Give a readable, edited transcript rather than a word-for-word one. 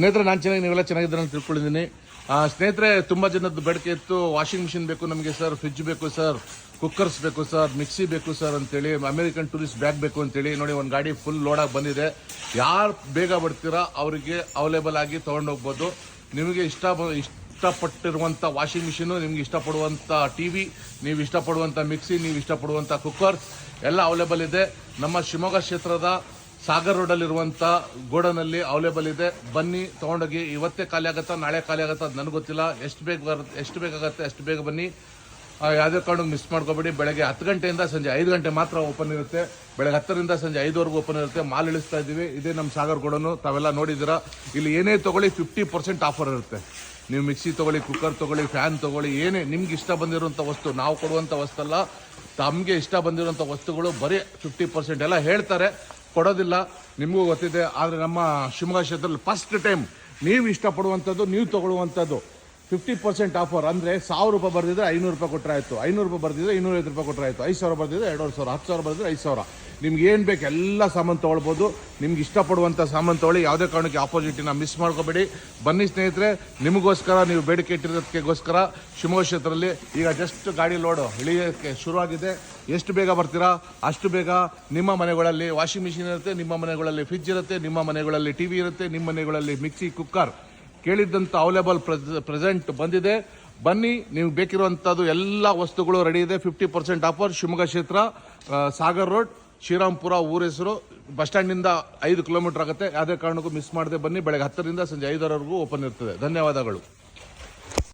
ಸ್ನೇಹಿತರೆ, ನಾನು ಚೆನ್ನಾಗಿ, ನೀವೆಲ್ಲ ಚೆನ್ನಾಗಿದ್ದಾರೆ ಅಂತ ತಿಳ್ಕೊಂಡಿದ್ದೀನಿ. ಸ್ನೇಹಿತರೆ, ತುಂಬ ಜನದ್ದು ಬೇಡಿಕೆ ಇತ್ತು. ವಾಷಿಂಗ್ ಮಿಷಿನ್ ಬೇಕು ನಮಗೆ ಸರ್, ಫ್ರಿಜ್ ಬೇಕು ಸರ್, ಕುಕ್ಕರ್ಸ್ ಬೇಕು ಸರ್, ಮಿಕ್ಸಿ ಬೇಕು ಸರ್ ಅಂತೇಳಿ, ಅಮೆರಿಕನ್ ಟೂರಿಸ್ಟ್ ಬ್ಯಾಗ್ ಬೇಕು ಅಂತೇಳಿ. ನೋಡಿ, ಒಂದು ಗಾಡಿ ಫುಲ್ ಲೋಡಾಗಿ ಬಂದಿದೆ. ಯಾರು ಬೇಗ ಬರ್ತೀರಾ ಅವರಿಗೆ ಅವೈಲೇಬಲ್ ಆಗಿ ತೊಗೊಂಡೋಗ್ಬೋದು. ನಿಮಗೆ ಇಷ್ಟಪಟ್ಟಿರುವಂಥ ವಾಷಿಂಗ್ ಮಿಷಿನು, ನಿಮ್ಗೆ ಇಷ್ಟಪಡುವಂಥ ಟಿವಿ, ನೀವು ಇಷ್ಟಪಡುವಂಥ ಮಿಕ್ಸಿ, ನೀವು ಇಷ್ಟಪಡುವಂಥ ಕುಕ್ಕರ್ಸ್ ಎಲ್ಲ ಅವೈಲೇಬಲ್ ಇದೆ. ನಮ್ಮ ಶಿವಮೊಗ್ಗ ಕ್ಷೇತ್ರದ ಸಾಗರ್ ರೋಡಲ್ಲಿರುವಂಥ ಗೋಡನಲ್ಲಿ ಅವೈಲೇಬಲ್ ಇದೆ. ಬನ್ನಿ ತೊಗೊಂಡೋಗಿ. ಇವತ್ತೇ ಖಾಲಿ ಆಗುತ್ತಾ ನಾಳೆ ಖಾಲಿ ಆಗುತ್ತಾ ಅದು ನನಗೆ ಗೊತ್ತಿಲ್ಲ. ಎಷ್ಟು ಬೇಕಾಗತ್ತೆ ಅಷ್ಟು ಬೇಗ ಬನ್ನಿ. ಯಾವುದೇ ಕಾರಣಕ್ಕೆ ಮಿಸ್ ಮಾಡ್ಕೋಬೇಡಿ. ಬೆಳಗ್ಗೆ 10 ಗಂಟೆಯಿಂದ ಸಂಜೆ 5 ಗಂಟೆ ಮಾತ್ರ ಓಪನ್ ಇರುತ್ತೆ. ಬೆಳಗ್ಗೆ 10ರಿಂದ ಸಂಜೆ 5ವರೆಗೂ ಓಪನ್ ಇರುತ್ತೆ. ಮಾಲ್ ಇಳಿಸ್ತಾ ಇದ್ದೀವಿ. ಇದೇ ನಮ್ಮ ಸಾಗರ್ ಗೋಡನು, ತಾವೆಲ್ಲ ನೋಡಿದ್ದೀರಾ. ಇಲ್ಲಿ ಏನೇ ತೊಗೊಳ್ಳಿ 50% ಆಫರ್ ಇರುತ್ತೆ. ನೀವು ಮಿಕ್ಸಿ ತೊಗೊಳ್ಳಿ, ಕುಕ್ಕರ್ ತೊಗೊಳ್ಳಿ, ಫ್ಯಾನ್ ತೊಗೊಳ್ಳಿ, ಏನೇ ನಿಮ್ಗೆ ಇಷ್ಟ ಬಂದಿರುವಂಥ ವಸ್ತು, ನಾವು ಕೊಡುವಂಥ ವಸ್ತಲ್ಲ, ತಮಗೆ ಇಷ್ಟ ಬಂದಿರುವಂಥ ವಸ್ತುಗಳು ಬರೀ 50% ಎಲ್ಲ ಹೇಳ್ತಾರೆ, ಕೊಡೋದಿಲ್ಲ. ನಿಮಗೂ ಗೊತ್ತಿದೆ. ಆದರೆ ನಮ್ಮ ಶಿವಮೊಗ್ಗ ಕ್ಷೇತ್ರದಲ್ಲಿ ಫಸ್ಟ್ ಟೈಮ್ ನೀವು ಇಷ್ಟಪಡುವಂಥದ್ದು, ನೀವು ತೊಗೊಳ್ಳುವಂಥದ್ದು 50% ಆಫರ್. ಅಂದರೆ 1000 ರೂಪಾಯಿ ಬರ್ದಿದ್ರೆ 500 ರೂಪಾಯಿ ಕೊಟ್ಟರೆ ಆಯಿತು, 500 ರೂಪಾಯಿ ಬರ್ದಿದ್ರೆ 250 ರೂಪಾಯಿ ಕೊಟ್ಟರೆ ಆಯಿತು, 5000 ಬರ್ದಿದ್ರೆ 2500, 10,000 ಬರ್ದಿದ್ರೆ 5000. ನಿಮ್ಗೆ ಏನು ಬೇಕು ಎಲ್ಲ ಸಾಮಾನು ತೊಗೊಳ್ಬೋದು. ನಿಮ್ಗೆ ಇಷ್ಟಪಡುವಂಥ ಸಾಮಾನು ತೊಗೊಳ್ಳಿ. ಯಾವುದೇ ಕಾರಣಕ್ಕೆ ಆಪೋಸಿಟಿನ ಮಿಸ್ ಮಾಡ್ಕೋಬೇಡಿ. ಬನ್ನಿ ಸ್ನೇಹಿತರೆ, ನಿಮಗೋಸ್ಕರ, ನೀವು ಬೇಡಿಕೆ ಇಟ್ಟಿರೋದಕ್ಕೋಸ್ಕರ ಶಿವಮೊಗ್ಗ ಕ್ಷೇತ್ರದಲ್ಲಿ ಈಗ ಜಸ್ಟ್ ಗಾಡಿ ಲೋಡು ಇಳಿಯೋಕ್ಕೆ ಶುರುವಾಗಿದೆ. ಎಷ್ಟು ಬೇಗ ಬರ್ತೀರಾ ಅಷ್ಟು ಬೇಗ ನಿಮ್ಮ ಮನೆಗಳಲ್ಲಿ ವಾಷಿಂಗ್ ಮಿಷಿನ್ ಇರುತ್ತೆ, ನಿಮ್ಮ ಮನೆಗಳಲ್ಲಿ ಫ್ರಿಜ್ ಇರುತ್ತೆ, ನಿಮ್ಮ ಮನೆಗಳಲ್ಲಿ ಟಿವಿ ಇರುತ್ತೆ, ನಿಮ್ಮ ಮನೆಗಳಲ್ಲಿ ಮಿಕ್ಸಿ, ಕುಕ್ಕರ್ ಕೇಳಿದ್ದಂಥ ಅವೈಲೇಬಲ್ ಪ್ರೆಸೆಂಟ್ ಬಂದಿದೆ. ಬನ್ನಿ, ನೀವು ಬೇಕಿರುವಂಥದ್ದು ಎಲ್ಲ ವಸ್ತುಗಳು ರೆಡಿ ಇದೆ. 50% ಆಫರ್. ಶಿವಮೊಗ್ಗ ಕ್ಷೇತ್ರ, ಸಾಗರ್ ರೋಡ್, ಶ್ರೀರಾಮ್ಪುರ ಊರ ಹೆಸರು. ಬಸ್ ಸ್ಟ್ಯಾಂಡಿಂದ 5 ಕಿಲೋಮೀಟರ್ ಆಗುತ್ತೆ. ಯಾವುದೇ ಕಾರಣಕ್ಕೂ ಮಿಸ್ ಮಾಡದೆ ಬನ್ನಿ. ಬೆಳಗ್ಗೆ 10ರಿಂದ ಸಂಜೆ 5ವರೆಗೂ ಓಪನ್ ಇರ್ತದೆ. ಧನ್ಯವಾದಗಳು.